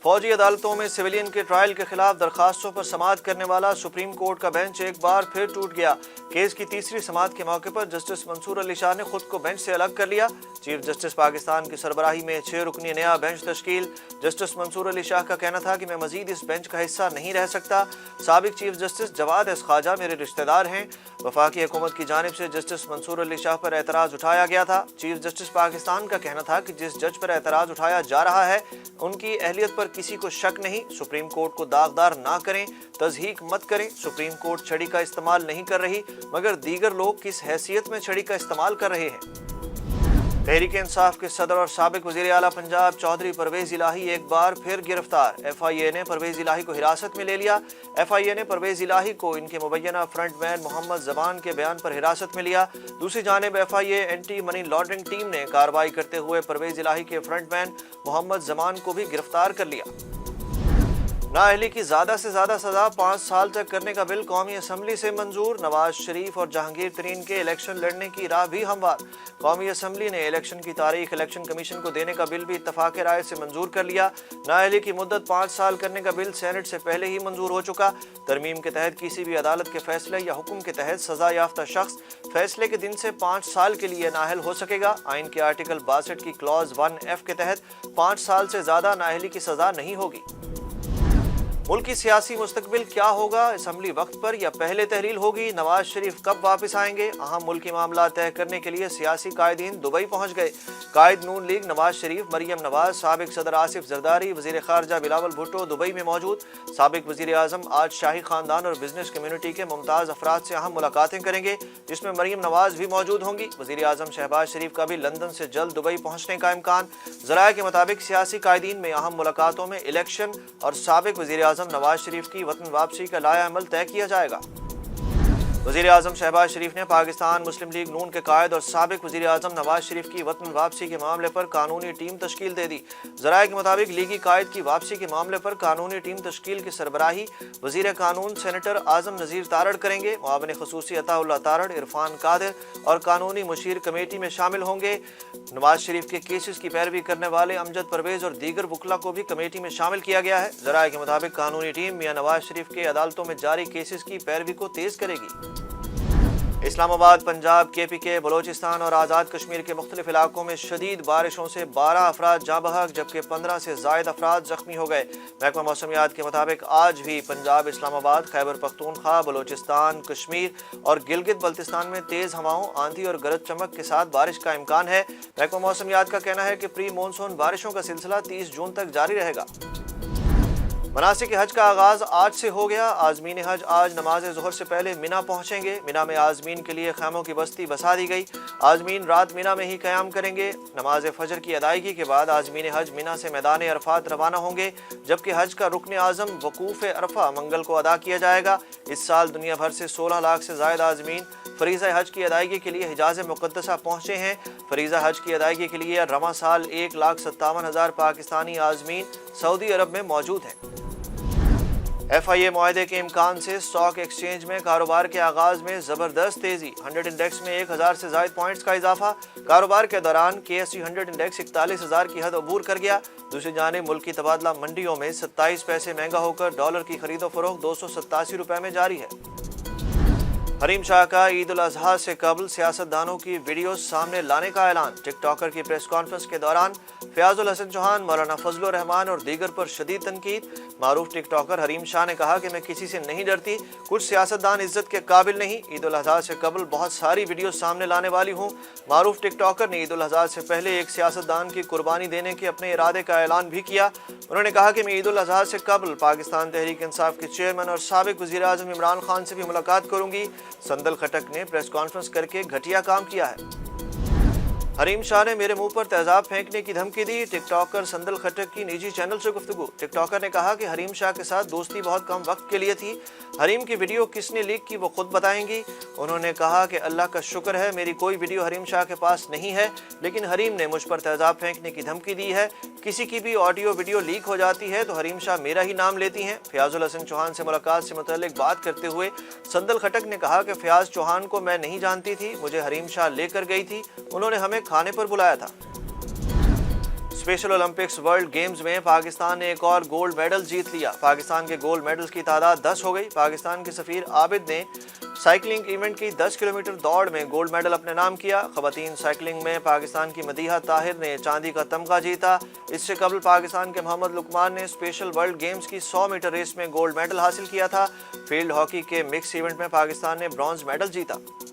फौजी अदालतों में सिविलियन के ट्रायल के खिलाफ दरखास्तों पर समाअत करने वाला सुप्रीम कोर्ट का बेंच एक बार फिर टूट गया। केस की तीसरी समाअत के मौके पर जस्टिस मंसूर अली शाह ने खुद को बेंच से अलग कर लिया। चीफ जस्टिस पाकिस्तान की सरबराही में 6 रुकनी नया बेंच तश्कील। जस्टिस मंसूर अली शाह का कहना था कि मैं मजीद इस बेंच का हिस्सा नहीं रह सकता। साबिक chief justice Jawad S Khawaja मेरे रिश्तेदार हैं। वफाकी हुकूमत की जानिब से जस्टिस मंसूर अली शाह पर एतराज़ उठाया गया था। चीफ जस्टिस पाकिस्तान का कहना था कि जिस जज पर एतराज़ उठाया जा रहा है उनकी अहलियत पर किसी को शक नहीं। सुप्रीम कोर्ट को दागदार ना करें, तज़हीक मत करें। सुप्रीम कोर्ट छड़ी का इस्तेमाल नहीं कर रही, मगर दीगर लोग किस हैसियत में छड़ी का इस्तेमाल कर रहे हैं। तहरीक इंसाफ के सदर और साबिक वज़ीर आला पंजाब चौधरी परवेज़ इलाही एक बार फिर गिरफ्तार। FIA ने परवेज़ इलाही को हिरासत में ले लिया। FIA ने परवेज़ इलाही को इनके मुबैना फ्रंटमैन मोहम्मद ज़बान के बयान पर हिरासत में लिया। दूसरी जानिब FIA anti money laundering team ने कार्रवाई करते हुए परवेज़ इलाही के फ्रंटमैन मोहम्मद ज़बान को भी गिरफ्तार कर लिया। नाअहली की ज़्यादा से ज़्यादा सज़ा 5 साल तक करने का बिल कौमी असम्बली से मंजूर। नवाज शरीफ और जहांगीर तरीन के इलेक्शन लड़ने की राह भी हमवार। कौमी असम्बली ने इलेक्शन की तारीख इलेक्शन कमीशन को देने का बिल भी इत्तफाक़ राय से मंजूर कर लिया। नाअहली की मुद्दत 5 साल करने का बिल सेनेट से पहले ही मंजूर हो चुका। तरमीम के तहत किसी भी अदालत के फैसले या हुक्म के तहत सज़ा याफ्ता शख्स फैसले के दिन से 5 साल के लिए नाअहल हो सकेगा। आइन के आर्टिकल 62 की क्लॉज 1F के तहत 5 साल से ज़्यादा नाअहली की सज़ा नहीं होगी। मुल्क की सियासी मुस्तकबिल क्या होगा, असम्बली वक्त पर या पहले तहरील होगी, नवाज शरीफ कब वापस आएंगे। अहम मुल्की मामला तय करने के लिए सियासी कायदीन दुबई पहुंच गए। कायद नून लीग नवाज शरीफ, मरियम नवाज, साबिक सदर आसिफ जरदारी, वजीर खारजा बिलावल भुट्टो दुबई में मौजूद। साबिक वजीर आजम आज शाही खानदान और बिजनेस कम्यूनिटी के मुमताज़ अफराद से अहम मुलाकातें करेंगे, जिसमें मरियम नवाज भी मौजूद होंगी। वजीर आजम शहबाज शरीफ का भी लंदन से जल्द दुबई पहुंचने का इम्कान। ज़राए के मुताबिक सियासी कायदीन में अहम मुलाकातों में इलेक्शन और साबिक वजीर आजम नवाज शरीफ की वतन वापसी का लाया अमल तय किया जाएगा। वज़ीर आज़म शहबाज शरीफ ने पाकिस्तान मुस्लिम लीग नून के कायद और साबिक वज़ीर आज़म नवाज शरीफ की वतन वापसी के मामले पर कानूनी टीम तश्कील दे दी। ज़राए के मुताबिक लीगी कायद की वापसी के मामले पर कानूनी टीम तश्कील की सरबराही वज़ीर कानून सेनेटर आज़म नज़ीर तारड़ करेंगे। मुआविन ख़ुसूसी अताउल्लाह तारड़, इरफान कादिर और कानूनी मुशीर कमेटी में शामिल होंगे। नवाज शरीफ के केसेस की पैरवी करने वाले अमजद परवेज़ और दीगर वकला को भी कमेटी में शामिल किया गया है। ज़राए के मुताबिक कानूनी टीम मियां नवाज शरीफ के अदालतों में जारी केसेस की पैरवी को तेज़ करेगी। इस्लामाबाद, पंजाब, KPK, बलोचिस्तान और आज़ाद कश्मीर के मुख्तलिफ इलाकों में शदीद बारिशों से 12 अफराद जाँ बहक जबकि 15 से ज़ायद अफराद ज़ख्मी हो गए। महकमा मौसमियात के मुताबिक आज भी पंजाब, इस्लामाबाद, खैबर पख्तूनख्वा, बलोचिस्तान, कश्मीर और गिलगित बल्तिस्तान में तेज़ हवाओं, आंधी और गरज चमक के साथ बारिश का इम्कान है। महकमा मौसमियात का कहना है कि प्री मानसून बारिशों का सिलसिला 30 जून तक जारी रहेगा। मनासिक हज का आगाज़ आज से हो गया। आज़मीन हज आज नमाज ज़ोहर से पहले मिना पहुँचेंगे। मिना में आज़मीन के लिए खैमों की बस्ती बसा दी गई। आज़मीन रात मिना में ही क़याम करेंगे। नमाज फजर की अदायगी के बाद आज़मीन हज मिना से मैदान अरफात रवाना होंगे, जबकि हज का रुकन आज़म वकूफ़ अरफा मंगल को अदा किया जाएगा। इस साल दुनिया भर से 16 लाख से ज़ायद आज़मीन फ़रीज़ा हज की अदायगी के लिए हिजाज़ मुक़द्दसा पहुँचे हैं। फ़रीज़ा हज की अदायगी के लिए रवां साल 1,57,000 पाकिस्तानी आज़मीन सऊदी अरब में मौजूद हैं। FIA मुआहदे के इम्कान से स्टॉक एक्सचेंज में कारोबार के आगाज़ में ज़बरदस्त तेज़ी। 100 इंडेक्स में 1000 से ज़ायद पॉइंट्स का इजाफा। कारोबार के दौरान KSE 100 इंडेक्स 41,000 की हद अबूर कर गया। दूसरी जानिब मुल्की तबादला मंडियों में 27 पैसे महंगा होकर डॉलर की खरीदो फरोख्त 287 रुपये में जारी है। हरीम शाह का ईद उल अजहा से कबल सियासतदानों की वीडियोस सामने लाने का ऐलान। टिकटॉकर की प्रेस कॉन्फ्रेंस के दौरान फयाजुल हसन चौहान, मौलाना फजलुर रहमान और दीगर पर शदीद तनकीद। मारूफ टिकटॉकर हरीम शाह ने कहा कि मैं किसी से नहीं डरती, कुछ सियासतदान इज्जत के काबिल नहीं। ईद उल अजहा से कबल बहुत सारी वीडियो सामने लाने वाली हूँ। मारूफ टिकटॉकर ने ईद उल अजहा से पहले एक सियासतदान की कुर्बानी देने के अपने इरादे का ऐलान भी किया। उन्होंने कहा कि मैं ईद उल अजहा से कबल पाकिस्तान तहरीक इंसाफ के चेयरमैन और साबिक वज़ीर आज़म इमरान खान से भी मुलाकात करूँगी। संदल खटक ने प्रेस कॉन्फ्रेंस करके घटिया काम किया है। हरीम शाह ने मेरे मुंह पर तेजाब फेंकने की धमकी दी। टिकटॉकर संदल खटक की निजी चैनल से गुफ्तगू। टिकटॉकर ने कहा कि हरीम शाह के साथ दोस्ती बहुत कम वक्त के लिए थी। हरीम की वीडियो किसने लीक की वो खुद बताएंगी। उन्होंने कहा कि अल्लाह का शुक्र है मेरी कोई वीडियो हरीम शाह के पास नहीं है, लेकिन हरीम ने मुझ पर तेजाब फेंकने की धमकी दी है। किसी की भी ऑडियो वीडियो लीक हो जाती है तो हरीम शाह मेरा ही नाम लेती हैं। फयाजुल हसन चौहान से मुलाकात से मुतल्लिक बात करते हुए संदल खटक ने कहा कि फयाज चौहान को मैं नहीं जानती थी, मुझे हरीम शाह लेकर गई थी, उन्होंने हमें खाने पर बुलाया था। स्पेशल ओलंपिक्स वर्ल्ड गेम्स में पाकिस्तान ने एक और गोल्ड मेडल जीत लिया। पाकिस्तान के गोल्ड मेडल्स की तादाद 10 हो गई। पाकिस्तान के सफीर आबिद ने साइकिलिंग इवेंट की 10 किलोमीटर दौड़ में गोल्ड मेडल अपने नाम किया। खवातीन साइकिलिंग में पाकिस्तान की मदीहा ताहिर ने चांदी का तमगा जीता। इससे कबल पाकिस्तान के मोहम्मद लुकमान ने स्पेशल वर्ल्ड गेम्स की 100 मीटर रेस में गोल्ड मेडल हासिल किया था। फील्ड हॉकी के मिक्स इवेंट में पाकिस्तान ने ब्रॉन्ज मेडल जीता।